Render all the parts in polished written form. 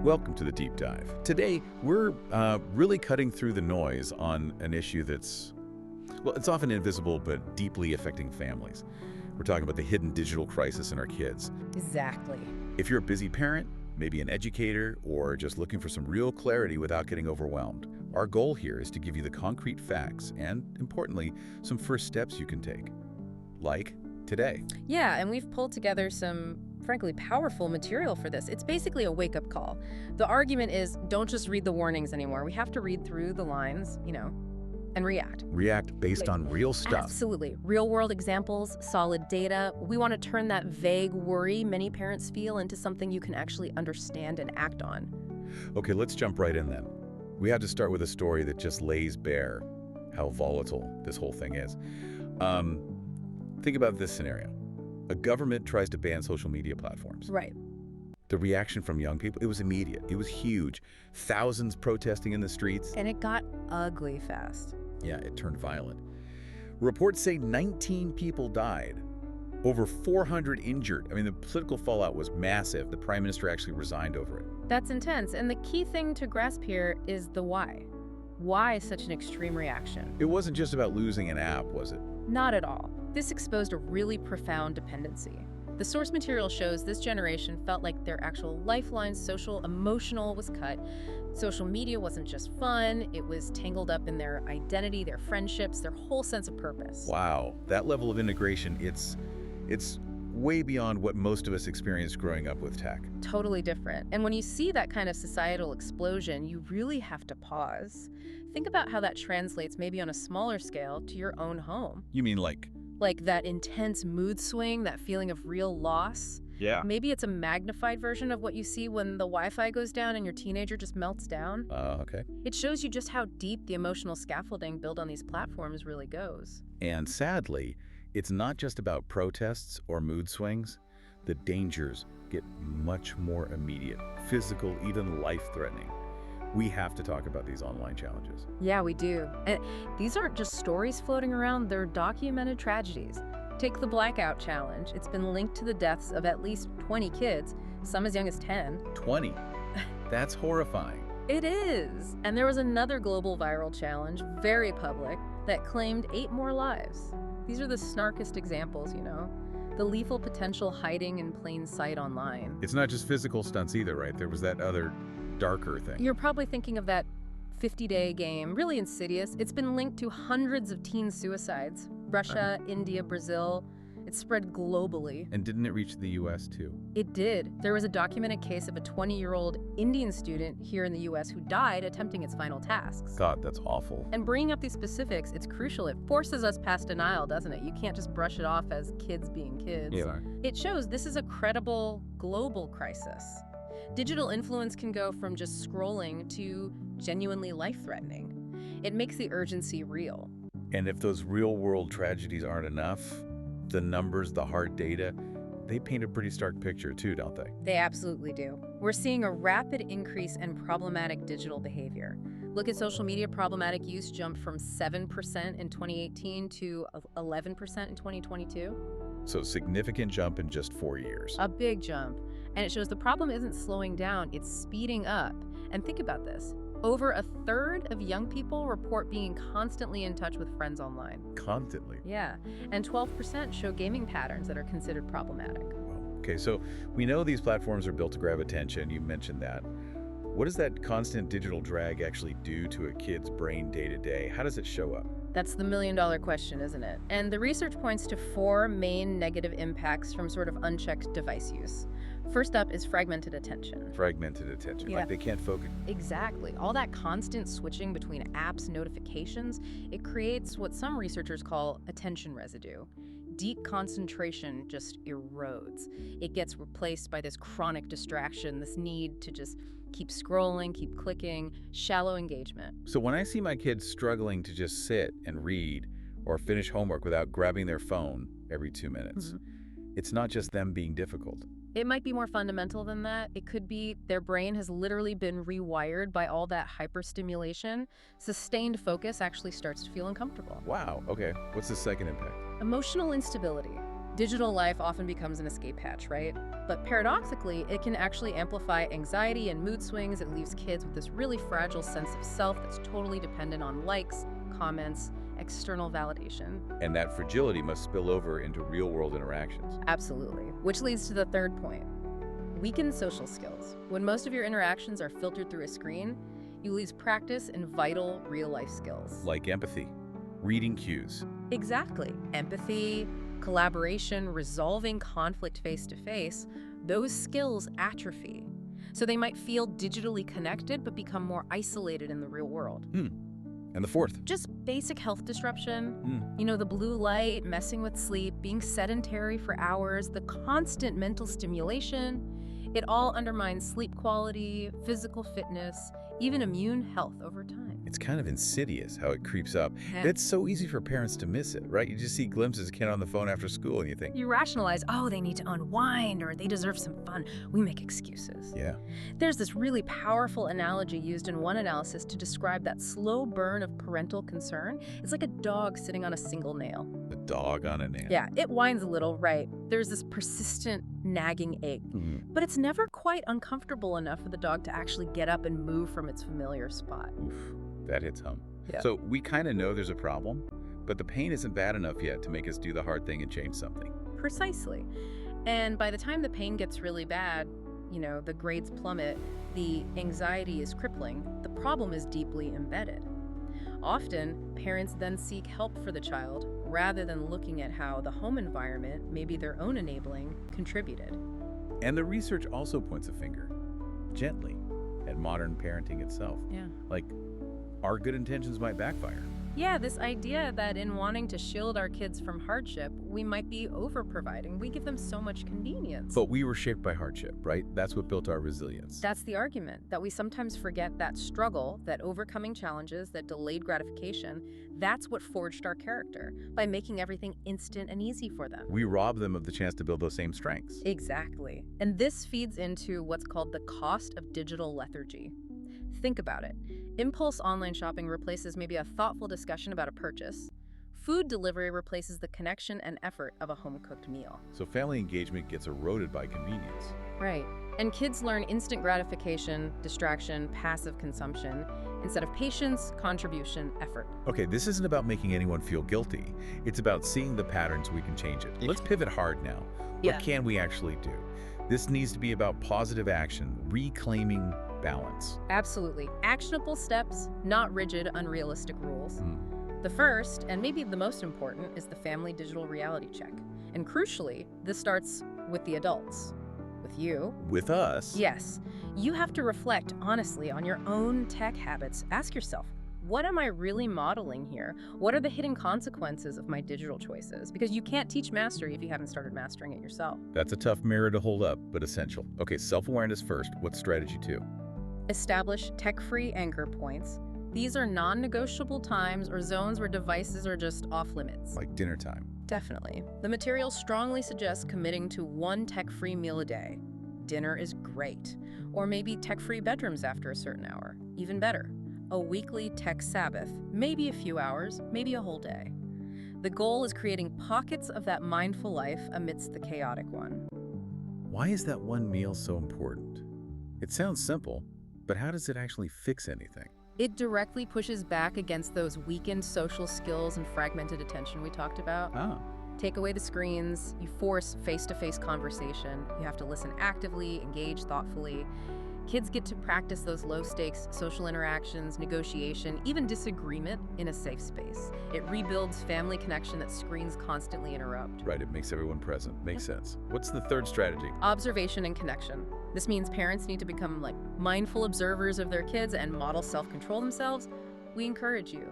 Welcome to the Deep Dive. Today, we're really cutting through the noise on an issue that's, well, it's often invisible but deeply affecting families. We're talking about the hidden digital crisis in our kids. Exactly. If you're a busy parent, maybe an educator, or just looking for some real clarity without getting overwhelmed, our goal here is to give you the concrete facts and, importantly, some first steps you can take. Like today. Yeah, and we've pulled together some, frankly, powerful material for this. It's basically a wake-up call. The argument is, don't just read the warnings anymore. We have to read through the lines, and react. React based on real stuff. Absolutely. Real-world examples, solid data. We want to turn that vague worry many parents feel into something you can actually understand and act on. Okay, let's jump right in then. We have to start with a story that just lays bare how volatile this whole thing is. Think about this scenario. A government tries to ban social media platforms. Right. The reaction from young people, it was immediate. It was huge. Thousands protesting in the streets. And it got ugly fast. Yeah, it turned violent. Reports say 19 people died, over 400 injured. I mean, the political fallout was massive. The prime minister actually resigned over it. That's intense. And the key thing to grasp here is the why. Why such an extreme reaction? It wasn't just about losing an app, was it? Not at all. This exposed a really profound dependency. The source material shows this generation felt like their actual lifeline, social, emotional, was cut. Social media wasn't just fun, it was tangled up in their identity, their friendships, their whole sense of purpose. Wow, that level of integration, it's way beyond what most of us experienced growing up with tech. Totally different. And when you see that kind of societal explosion, you really have to pause. Think about how that translates maybe on a smaller scale to your own home. You mean like that intense mood swing, that feeling of real loss. Yeah. Maybe it's a magnified version of what you see when the Wi-Fi goes down and your teenager just melts down. Okay. It shows you just how deep the emotional scaffolding built on these platforms really goes. And sadly, it's not just about protests or mood swings. The dangers get much more immediate, physical, even life-threatening. We have to talk about these online challenges. Yeah, we do. And these aren't just stories floating around, they're documented tragedies. Take the Blackout Challenge. It's been linked to the deaths of at least 20 kids, some as young as 10. 20? That's horrifying. It is. And there was another global viral challenge, very public, that claimed 8 more lives. These are the snarkest examples, the lethal potential hiding in plain sight online. It's not just physical stunts either, right? There was that other darker thing. You're probably thinking of that 50-day game, really insidious. It's been linked to hundreds of teen suicides. Russia, India, Brazil. It spread globally. And didn't it reach the U.S. too? It did. There was a documented case of a 20-year-old Indian student here in the U.S. who died attempting its final tasks. God, that's awful. And bringing up these specifics, it's crucial. It forces us past denial, doesn't it? You can't just brush it off as kids being kids. Yeah. It shows this is a credible global crisis. Digital influence can go from just scrolling to genuinely life-threatening. It makes the urgency real. And if those real-world tragedies aren't enough, the numbers, the hard data, they paint a pretty stark picture too, don't they? They absolutely do. We're seeing a rapid increase in problematic digital behavior. Look at social media problematic use jumped from 7% in 2018 to 11% in 2022. So significant jump in just 4 years. A big jump. And it shows the problem isn't slowing down, it's speeding up. And think about this. Over a third of young people report being constantly in touch with friends online. Constantly? Yeah. And 12% show gaming patterns that are considered problematic. Okay, so we know these platforms are built to grab attention. You mentioned that. What does that constant digital drag actually do to a kid's brain day to day? How does it show up? That's the million-dollar question, isn't it? And the research points to 4 main negative impacts from sort of unchecked device use. First up is fragmented attention. Fragmented attention, Yeah. like they can't focus. Exactly. All that constant switching between apps, notifications, it creates what some researchers call attention residue. Deep concentration just erodes. It gets replaced by this chronic distraction, this need to just keep scrolling, keep clicking, shallow engagement. So when I see my kids struggling to just sit and read or finish homework without grabbing their phone every 2 minutes, it's not just them being difficult. It might be more fundamental than that. It could be their brain has literally been rewired by all that hyperstimulation. Sustained focus actually starts to feel uncomfortable. Wow, okay. What's the second impact? Emotional instability. Digital life often becomes an escape hatch, right? But paradoxically, it can actually amplify anxiety and mood swings. It leaves kids with this really fragile sense of self that's totally dependent on likes, comments, external validation. And that fragility must spill over into real-world interactions. Absolutely. Which leads to the third point. Weakened social skills. When most of your interactions are filtered through a screen, you lose practice in vital real-life skills. Like empathy, reading cues. Exactly. Empathy, collaboration, resolving conflict face-to-face, those skills atrophy. So they might feel digitally connected but become more isolated in the real world. And the fourth? Just basic health disruption. The blue light, messing with sleep, being sedentary for hours, the constant mental stimulation. It all undermines sleep quality, physical fitness, even immune health over time. It's kind of insidious how it creeps up. Yeah. It's so easy for parents to miss it, right? You just see glimpses of a kid on the phone after school and you think, You rationalize, oh, they need to unwind or they deserve some fun. We make excuses. yeah. There's this really powerful analogy used in one analysis to describe that slow burn of parental concern. It's like a dog sitting on a single nail. A dog on a nail. Yeah, it whines a little, right? There's this persistent nagging ache, but it's never quite uncomfortable enough for the dog to actually get up and move from its familiar spot. Oof, that hits home. Yeah. So we kind of know there's a problem, but the pain isn't bad enough yet to make us do the hard thing and change something. Precisely. And by the time the pain gets really bad, the grades plummet, the anxiety is crippling, the problem is deeply embedded. Often, parents then seek help for the child rather than looking at how the home environment, maybe their own enabling, contributed. And the research also points a finger, gently, at modern parenting itself. Yeah. Like, our good intentions might backfire. Yeah, this idea that in wanting to shield our kids from hardship, we might be over-providing. We give them so much convenience. But we were shaped by hardship, right? That's what built our resilience. That's the argument, that we sometimes forget that struggle, that overcoming challenges, that delayed gratification, that's what forged our character, by making everything instant and easy for them. We rob them of the chance to build those same strengths. Exactly. And this feeds into what's called the cost of digital lethargy. Think about it. Impulse online shopping replaces maybe a thoughtful discussion about a purchase. Food delivery replaces the connection and effort of a home-cooked meal. So family engagement gets eroded by convenience. Right. And kids learn instant gratification, distraction, passive consumption, instead of patience, contribution, effort. Okay, this isn't about making anyone feel guilty. It's about seeing the patterns we can change it. Let's pivot hard now. What can we actually do? This needs to be about positive action, reclaiming balance. Absolutely. Actionable steps, not rigid, unrealistic rules. The first, and maybe the most important, is the family digital reality check. And crucially, this starts with the adults. With you. With us? Yes. You have to reflect honestly on your own tech habits. Ask yourself, what am I really modeling here? What are the hidden consequences of my digital choices? Because you can't teach mastery if you haven't started mastering it yourself. That's a tough mirror to hold up, but essential. Okay, self-awareness first. What's strategy 2? Establish tech-free anchor points. These are non-negotiable times or zones where devices are just off limits. Like dinner time. Definitely. The material strongly suggests committing to one tech-free meal a day. Dinner is great. Or maybe tech-free bedrooms after a certain hour. Even better, a weekly tech Sabbath, maybe a few hours, maybe a whole day. The goal is creating pockets of that mindful life amidst the chaotic one. Why is that one meal so important? It sounds simple, but how does it actually fix anything? It directly pushes back against those weakened social skills and fragmented attention we talked about. Take away the screens, you force face-to-face conversation, you have to listen actively, engage thoughtfully. Kids get to practice those low-stakes social interactions, negotiation, even disagreement in a safe space. It rebuilds family connection that screens constantly interrupt. Right, it makes everyone present. Makes sense. What's the third strategy? Observation and connection. This means parents need to become mindful observers of their kids and model self-control themselves. We encourage you.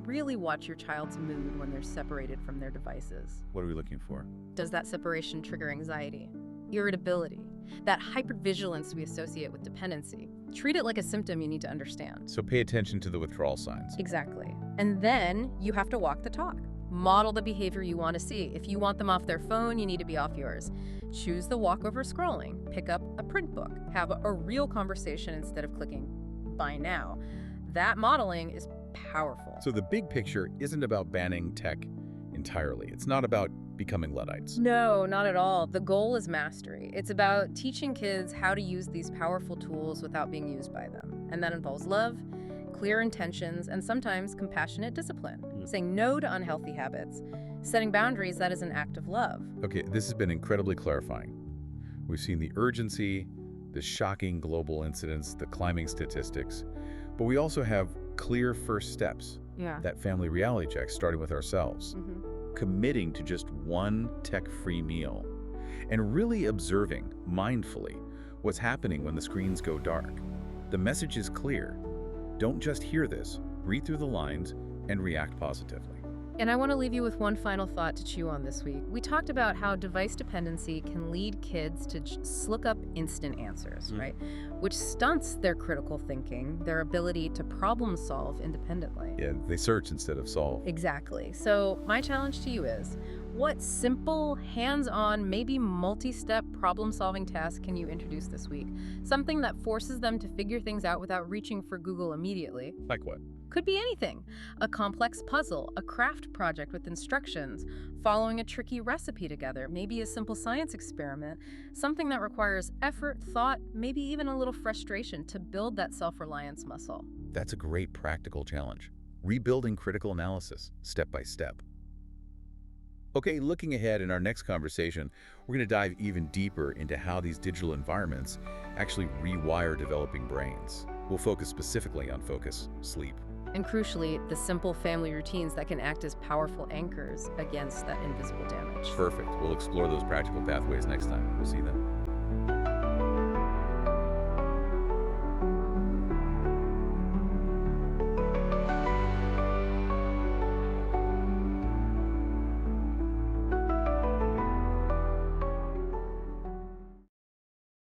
Really watch your child's mood when they're separated from their devices. What are we looking for? Does that separation trigger anxiety, irritability, that hypervigilance we associate with dependency? Treat it like a symptom you need to understand. So pay attention to the withdrawal signs. Exactly. And then you have to walk the talk. Model the behavior you want to see. If you want them off their phone, you need to be off yours. Choose the walk over scrolling. Pick up a print book. Have a real conversation instead of clicking buy now. That modeling is powerful. So the big picture isn't about banning tech entirely. It's not about becoming Luddites. No, not at all. The goal is mastery. It's about teaching kids how to use these powerful tools without being used by them. And that involves love, clear intentions, and sometimes compassionate discipline. Saying no to unhealthy habits, setting boundaries, that is an act of love. Okay, this has been incredibly clarifying. We've seen the urgency, the shocking global incidents, the climbing statistics, but we also have clear first steps. Yeah. That family reality check, starting with ourselves. Committing to just one tech-free meal, and really observing, mindfully, what's happening when the screens go dark. The message is clear. Don't just hear this, read through the lines, and react positively. And I want to leave you with one final thought to chew on this week. We talked about how device dependency can lead kids to look up instant answers, right? Which stunts their critical thinking, their ability to problem solve independently. Yeah, they search instead of solve. Exactly. So my challenge to you is, what simple, hands-on, maybe multi-step problem-solving task can you introduce this week? Something that forces them to figure things out without reaching for Google immediately. Like what? Could be anything. A complex puzzle, a craft project with instructions, following a tricky recipe together, maybe a simple science experiment, something that requires effort, thought, maybe even a little frustration to build that self-reliance muscle. That's a great practical challenge. Rebuilding critical analysis, step by step. Okay, looking ahead in our next conversation, we're going to dive even deeper into how these digital environments actually rewire developing brains. We'll focus specifically on focus, sleep, and crucially, the simple family routines that can act as powerful anchors against that invisible damage. Perfect. We'll explore those practical pathways next time. We'll see you then.